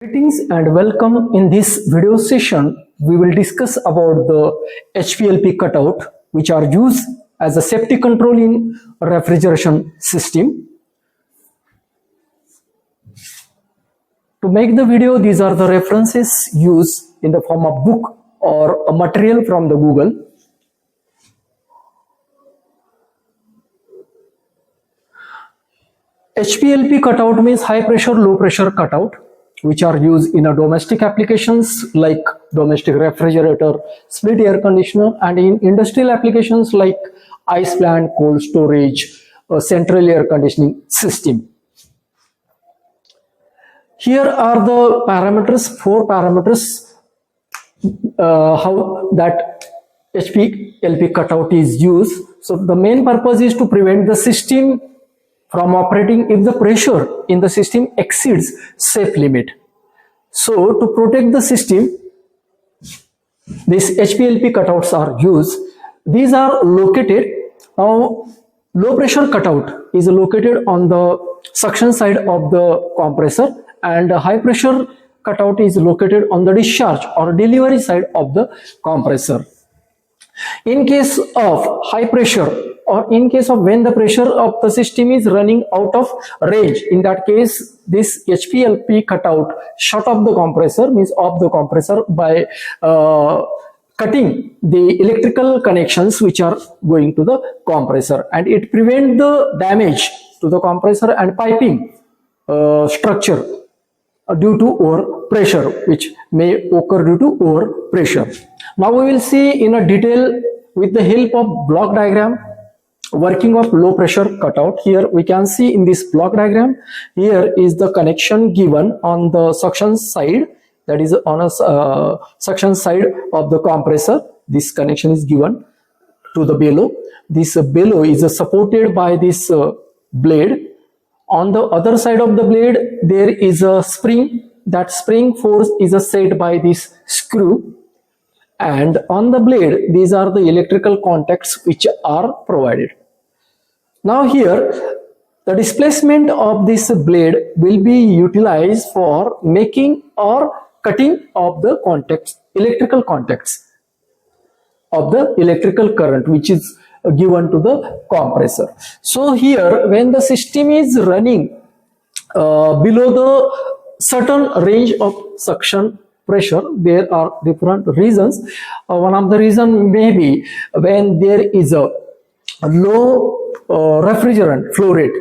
Greetings and welcome. In this video session, we will discuss about the HPLP cutout, which are used as a safety control in refrigeration system. To make the video, these are the references used in the form of book or a material from the Google. HPLP cutout means high pressure, low pressure cutout, which are used in a domestic applications like domestic refrigerator, split air conditioner, and in industrial applications like ice plant, cold storage, central air conditioning system. Here are the parameters, 4 parameters, how that HPLP cutout is used. So the main purpose is to prevent the system from operating if the pressure in the system exceeds safe limit. So to protect the system, these HPLP cutouts are used. These are located, now low pressure cutout is located on the suction side of the compressor, and high pressure cutout is located on the discharge or delivery side of the compressor. In case of high pressure, or in case of when the pressure of the system is running out of range, in that case this HPLP cutout shut off the compressor, means off the compressor by cutting the electrical connections which are going to the compressor, and it prevents the damage to the compressor and piping structure due to over pressure, which may occur due to over pressure. Now we will see in a detail with the help of block diagram working of low pressure cutout. Here we can see in this block diagram, here is the connection given on the suction side, that is on a suction side of the compressor. This connection is given to the bellow. This bellow is supported by this blade. On the other side of the blade there is a spring. That spring force is set by this screw, and on the blade these are the electrical contacts which are provided. Now here the displacement of this blade will be utilized for making or cutting of the contacts, electrical contacts of the electrical current which is given to the compressor. So here when the system is running below the certain range of suction pressure, there are different reasons. One of the reason may be when there is a low refrigerant flow rate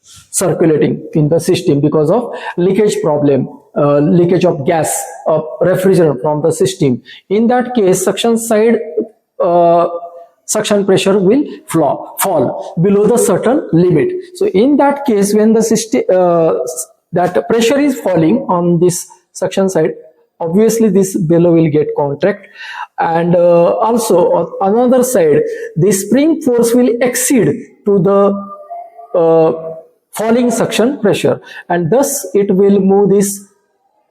circulating in the system because of leakage problem, leakage of gas of refrigerant from the system. In that case, suction side suction pressure will fall below the certain limit. So in that case, when the system that pressure is falling on this suction side, obviously this bellow will get contract, and also on another side the spring force will exceed to the falling suction pressure, and thus it will move this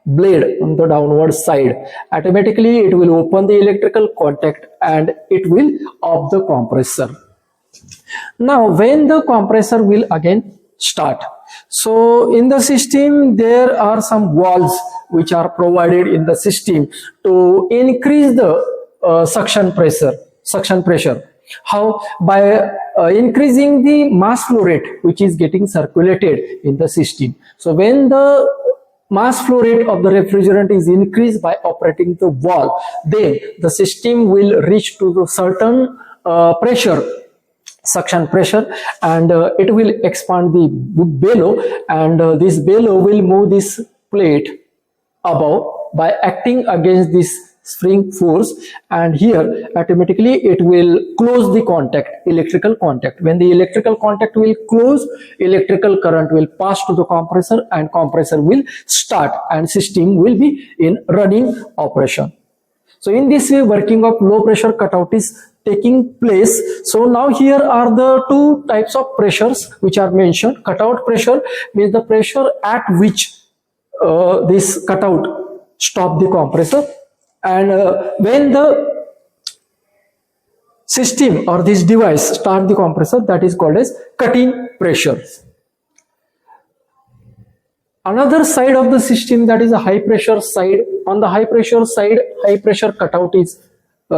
blade on the downward side. Automatically it will open the electrical contact and it will off the compressor. Now when the compressor will again start, so in the system there are some valves which are provided in the system to increase the suction pressure. How? By increasing the mass flow rate which is getting circulated in the system. So when the mass flow rate of the refrigerant is increased by operating the valve, then the system will reach to the certain pressure, suction pressure, and it will expand the bellow, and this bellow will move this plate above by acting against this spring force, and here automatically it will close the contact, electrical contact. When the electrical contact will close, electrical current will pass to the compressor and compressor will start and system will be in running operation. So in this way working of low pressure cutout is taking place. So now here are the two types of pressures which are mentioned. Cutout pressure means the pressure at which this cutout stop the compressor, and when the system or this device start the compressor, that is called as cutting pressure. Another side of the system, that is a high pressure side. On the high pressure side, high pressure cutout is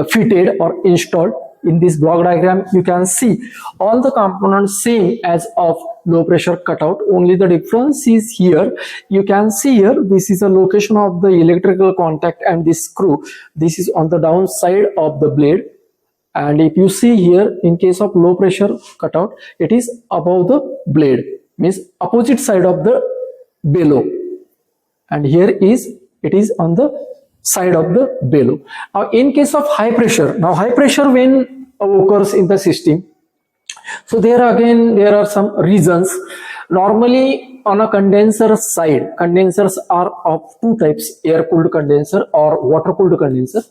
fitted or installed. In this block diagram, you can see all the components same as of low pressure cutout. Only the difference is here. You can see here, this is the location of the electrical contact, and this screw, this is on the downside of the blade. And if you see here, in case of low pressure cutout, it is above the blade, means opposite side of the bellow. And here it is on the side of the bellow. Now in case of high pressure, now high pressure when occurs in the system, so there again there are some reasons. Normally on a condenser side, condensers are of two types, air cooled condenser or water cooled condenser.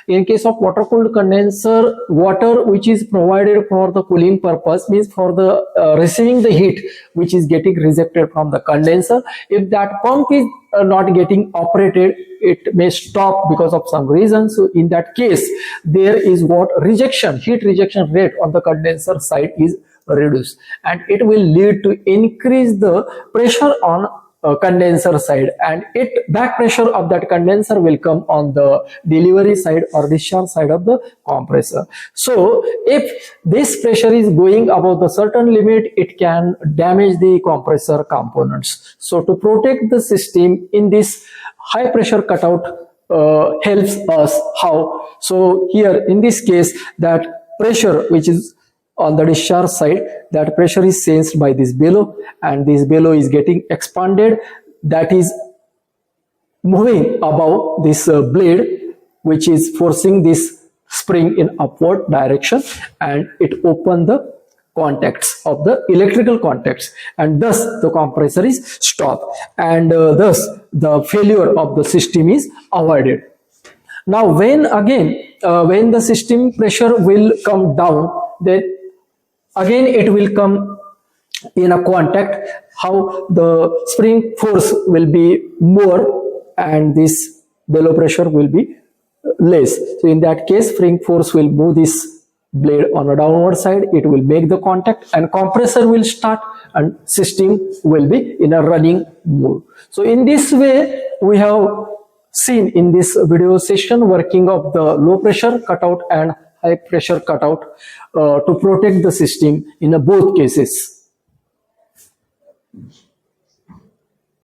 In case of water cooled condenser, water which is provided for the cooling purpose, means for the receiving the heat which is getting rejected from the condenser. If that pump is not getting operated, it may stop because of some reason. So in that case, there is what rejection, heat rejection rate on the condenser side is reduced, and it will lead to increase the pressure on condenser side, and back pressure of that condenser will come on the delivery side or discharge side of the compressor. So if this pressure is going above the certain limit, it can damage the compressor components. So to protect the system in this high pressure cutout helps us how? So here in this case, that pressure which is on the discharge side, that pressure is sensed by this bellow, and this bellow is getting expanded, that is moving above this blade, which is forcing this spring in upward direction, and it opens the contacts of the electrical contacts, and thus the compressor is stopped, and thus the failure of the system is avoided. Now when the system pressure will come down, then again it will come in a contact, how the spring force will be more and this bellow pressure will be less. So in that case, spring force will move this blade on a downward side, it will make the contact, and compressor will start and system will be in a running mode. So in this way, we have seen in this video session working of the low pressure cutout and high pressure cutout to protect the system in both cases.